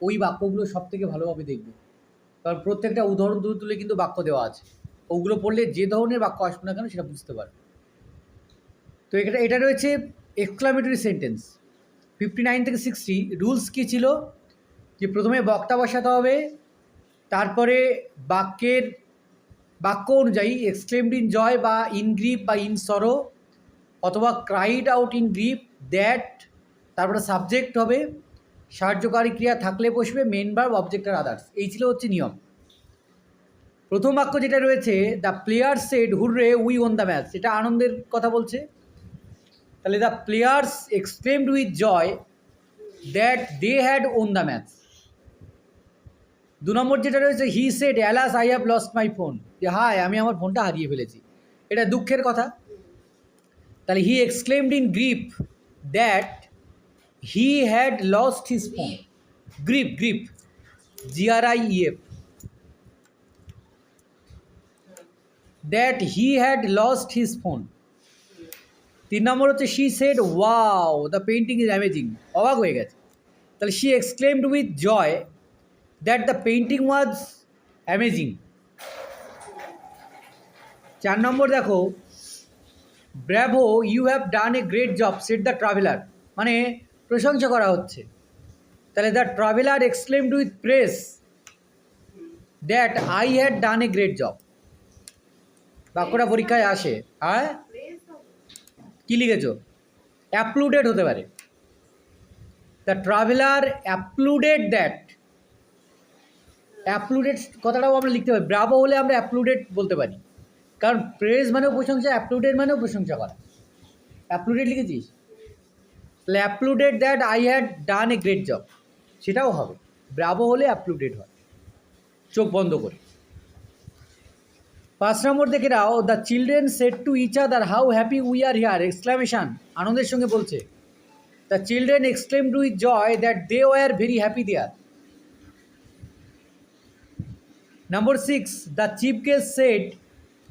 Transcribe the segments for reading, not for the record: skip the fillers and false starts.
ওই বাক্যগুলো সব থেকে ভালোভাবে দেখব, কারণ প্রত্যেকটা উদাহরণ তুলে তুলে কিন্তু বাক্য দেওয়া আছে। ওগুলো পড়লে যে ধরনের বাক্য আসবে না কেন সেটা বুঝতে পারবে। তো এটা রয়েছে এক্সক্লামেটরি সেন্টেন্স। 59 থেকে 60 রুলস কী ছিল, যে প্রথমে বক্তা বসাতে হবে, তারপরে বাক্য অনুযায়ী এক্সক্লেমড ইন জয় বা ইন গ্রিপ বা ইন সরো, অথবা cried out in grief, that, তারপরে সাবজেক্ট হবে, সাহায্যকারী ক্রিয়া থাকলে বসবে, মেন ভার্ব, অবজেক্ট আর আদার্স। এই ছিল হচ্ছে নিয়ম। প্রথম বাক্য যেটা রয়েছে, the player said hurray we won the match, এটা আনন্দের কথা বলছে। তাহলে the players exclaimed with joy that they had won the match. দু নম্বর যেটা রয়েছে, he said alas I have lost my phone, যে হায় আমি আমার ফোনটা হারিয়ে ফেলেছি, এটা দুঃখের কথা। তাহলে he exclaimed in grief that he had lost his phone. Grief GRIEF, that he had lost his phone. 3 number হচ্ছে she said wow the painting is amazing, অবাক হয়ে গেছে। তাহলে she exclaimed with joy that the painting was amazing. 4 number দেখো, bravo you have done a great job said the traveller, মানে প্রশংসা করা হচ্ছে। তাহলে the traveller exclaimed with praise that I had done a great job. বাক্যটা পরীক্ষায় আসে। হ্যাঁ, কী লিখেছ? অ্যাপ্লুডেড হতে পারে। দ্য ট্রাভেলার অ্যাপ্লুডেড দ্যাট, অ্যাপ্লুডেড কথাটাও আমরা লিখতে পারি। ব্রাভো হলে আমরা অ্যাপ্লুডেড বলতে পারি, কারণ প্রেজ মানেও প্রশংসা, অ্যাপ্লুডেড মানেও প্রশংসা করা। অ্যাপ্লুডেড লিখেছিস, তাহলে applauded that I had done a great job, সেটাও হবে। ব্রাভো হলে অ্যাপ্লুডেড হয়। চোখ বন্ধ করে 5 নম্বর দেখে নাও, the children said to each other how happy we are here, exclamation, আনন্দের সঙ্গে বলছে। The children exclaimed with joy that they were very happy there. Number 6, the chief guest said,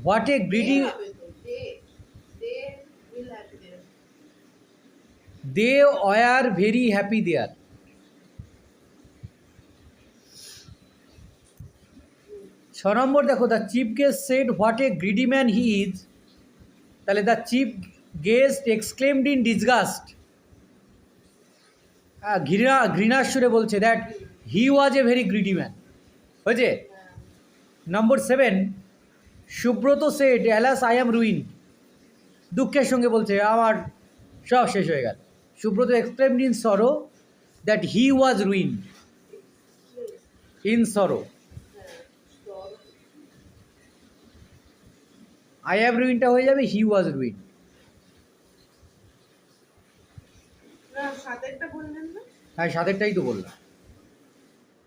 "What a greedy." They were very happy there. 6 নম্বর দেখো, the chief guest said, "What a greedy man he is." তাহলে the chief guest exclaimed in disgust, ঘৃণার সুরে বলছে, that he was a very greedy man. হয়েছে? Number 7, Subrata said, "Alas, I am ruined." দুঃখের সঙ্গে বলছে, আমার সব শেষ হয়ে গেল। Subrata exclaimed in sorrow that he was ruined, in sorrow. I have রুইনটা হয়ে যাবে হি ওয়াজ রুইন্ড। হ্যাঁ, সাতেরটাই তো বললাম।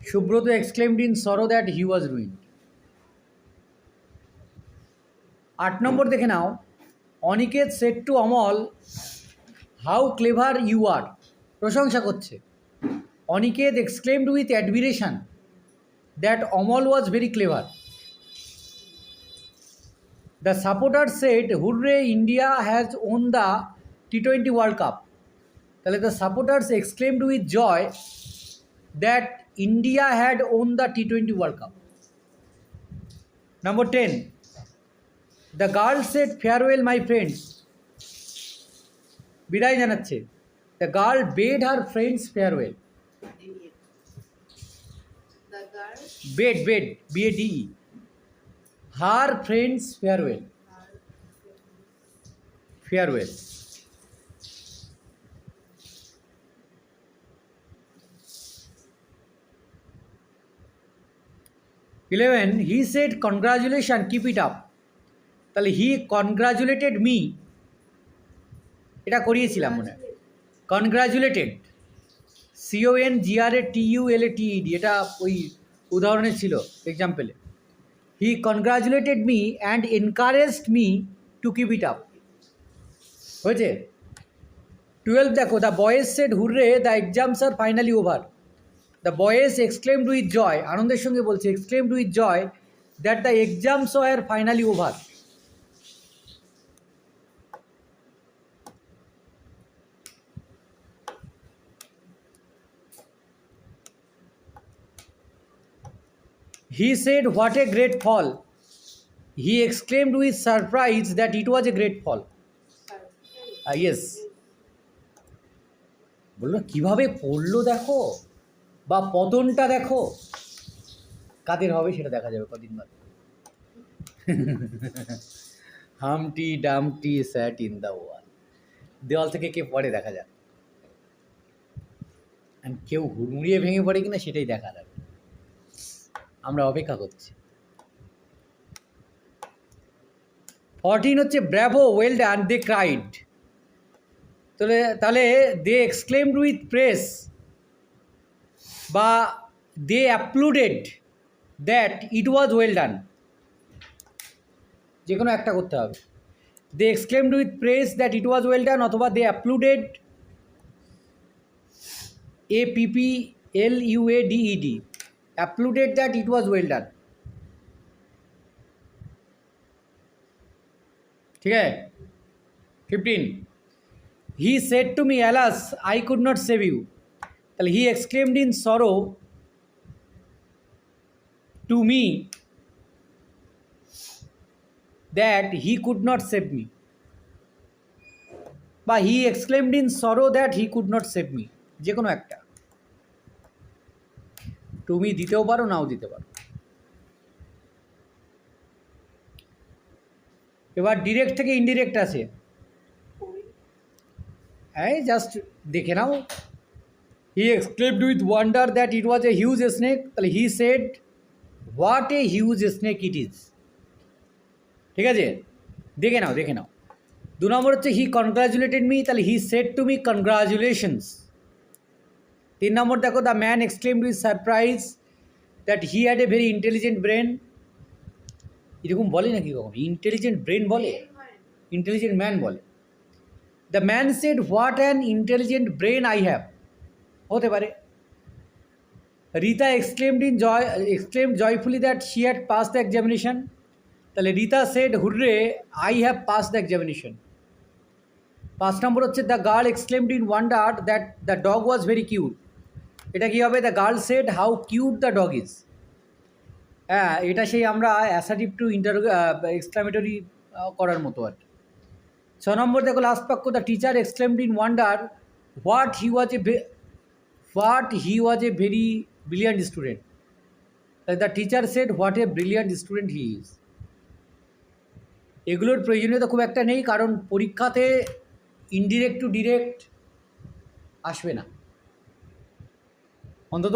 Subrata exclaimed in sorrow that he was ruined. 8 নম্বর দেখে নাও, Aniket said to Amal, how clever you are, প্রশংসা করছে। Aniket exclaimed with admiration that Amal was very clever. The supporter said, hurrah India has won the T20 world cup. তাহলে the supporters exclaimed with joy that India had won the T20 world cup. Number 10, the girl said farewell my friends, বিদায় জানাচ্ছে। The girl bade her friends farewell. Bade BADE, her friends farewell. 11, he said congratulation keep it up. তাহলে he congratulated me, এটা করিয়েছিলাম মনে হয়। কনগ্রাচুলেটেড, CONGRATULATED, এটা ওই উদাহরণে ছিল, এক্সাম্পলে। He congratulated me and encouraged me to keep it up. হয়েছে? 12 দেখো, the boys said hurrah the exams are finally over. The boys exclaimed with joy, আনন্দের সঙ্গে বলছে, exclaimed with joy that the exams are finally over. He said what a great fall, he exclaimed with surprise that it was a great fall. Yes, বললো কীভাবে পড়লো দেখো, বা পতনটা দেখো। কাদের হবে সেটা দেখা যাবে কদিন বাদ। হামটি ডামটি স্যাট ইন দ্য ওয়াল, দেওয়াল থেকে কে পড়ে দেখা যাক, কেউ হুড়মুড়িয়ে ভেঙে পড়ে কিনা সেটাই দেখা যাবে, আমরা অপেক্ষা করছি। 14 হচ্ছে ব্র্যাভো ওয়েল ডান দে ক্রাইড, তাহলে দে এক্সক্লেমড উইথ প্রেস বা দে অ্যাপ্লুডেড দ্যাট ইট ওয়াজ ওয়েল ডান, যে কোনো একটা করতে হবে। They exclaimed with praise that it was well done, অথবা they applauded APPLUADED, applauded that it was well done. ঠিক আছে। 15 he said to me alas I could not save you, তাহলে he exclaimed in sorrow to me that he could not save me, বা he exclaimed in sorrow that he could not save me, যে কোনো একটা। তুমি দিতেও পারো, নাও দিতে পারো। এবার ডিরেক্ট থেকে ইনডিরেক্ট আছে, হ্যাঁ জাস্ট দেখে নাও। He exclaimed with wonder that it was a huge snake, তাহলে he said what a huge snake it is. ঠিক আছে, দেখে নাও দেখে নাও। 2 নম্বর হচ্ছে হি কনগ্রাচুলেটেড মি, তাহলে he said to me congratulations. 3 নম্বর দেখো, the man exclaimed with surprise that he had a very intelligent brain. এরকম বলে নাকি কখনো ইন্টেলিজেন্ট ব্রেন বলে? ইন্টেলিজেন্ট ম্যান বলে। The man said what an intelligent brain I have, হতে পারে। Rita exclaimed joyfully that she had pass the examination, তাহলে Rita said hurrah I have pass the examination. 5 নম্বর হচ্ছে the girl exclaimed in wonder that the dog was very cute, এটা কী হবে? The girl said how cute the dog is. হ্যাঁ, এটা সেই আমরা assertive two exclamatory করার মতো আর কি। 6 নম্বর দেখো লাস্ট বাক্য, the teacher exclaimed in wonder what he was a very brilliant student, the teacher said what A brilliant student he is. এগুলোর প্রয়োজনীয়তা খুব একটা নেই, কারণ পরীক্ষাতে ইনডিরেক্ট টু ডিরেক্ট আসবে না অন্তত।